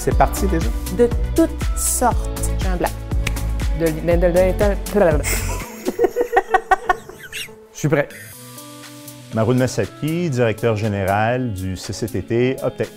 C'est parti déjà? De toutes sortes. J'ai un blanc. Je suis prêt. Maroun Massaki, directeur général du CCTT Optech.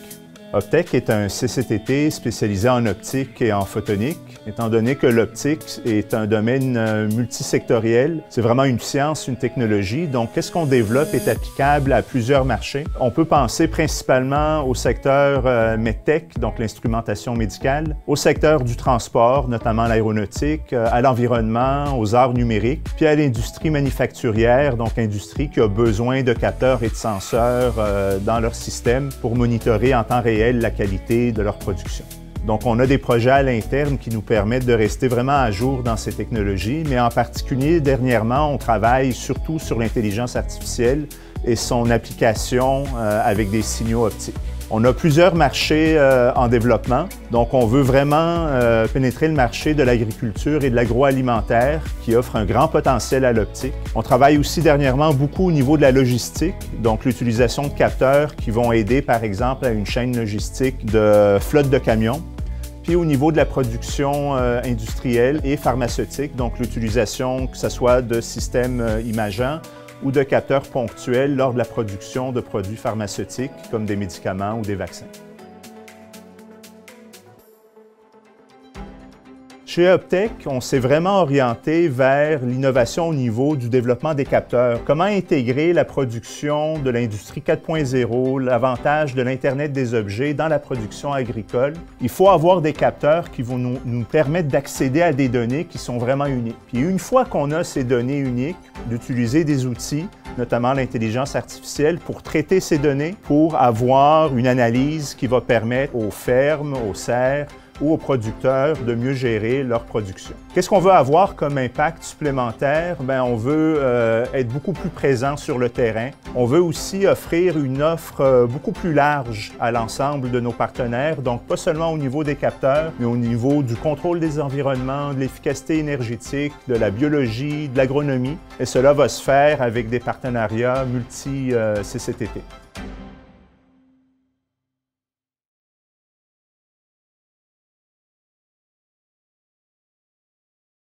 Optech est un CCTT spécialisé en optique et en photonique. Étant donné que l'optique est un domaine multisectoriel, c'est vraiment une science, une technologie. Donc, qu'est-ce qu'on développe est applicable à plusieurs marchés. On peut penser principalement au secteur MedTech, donc l'instrumentation médicale, au secteur du transport, notamment l'aéronautique, à l'environnement, aux arts numériques, puis à l'industrie manufacturière, donc industrie qui a besoin de capteurs et de senseurs dans leur système pour monitorer en temps réel la qualité de leur production. Donc, on a des projets à l'interne qui nous permettent de rester vraiment à jour dans ces technologies, mais en particulier, dernièrement, on travaille surtout sur l'intelligence artificielle et son application avec des signaux optiques. On a plusieurs marchés en développement, donc on veut vraiment pénétrer le marché de l'agriculture et de l'agroalimentaire qui offre un grand potentiel à l'optique. On travaille aussi dernièrement beaucoup au niveau de la logistique, donc l'utilisation de capteurs qui vont aider par exemple à une chaîne logistique de flotte de camions. Puis au niveau de la production industrielle et pharmaceutique, donc l'utilisation que ce soit de systèmes imageants ou de capteurs ponctuels lors de la production de produits pharmaceutiques comme des médicaments ou des vaccins. Chez Optech, on s'est vraiment orienté vers l'innovation au niveau du développement des capteurs. Comment intégrer la production de l'industrie 4.0, l'avantage de l'Internet des objets dans la production agricole. Il faut avoir des capteurs qui vont nous permettre d'accéder à des données qui sont vraiment uniques. Puis une fois qu'on a ces données uniques, d'utiliser des outils, notamment l'intelligence artificielle, pour traiter ces données, pour avoir une analyse qui va permettre aux fermes, aux serres, ou aux producteurs de mieux gérer leur production. Qu'est-ce qu'on veut avoir comme impact supplémentaire? Bien, on veut être beaucoup plus présent sur le terrain. On veut aussi offrir une offre beaucoup plus large à l'ensemble de nos partenaires, donc pas seulement au niveau des capteurs, mais au niveau du contrôle des environnements, de l'efficacité énergétique, de la biologie, de l'agronomie. Et cela va se faire avec des partenariats multi-CCTT.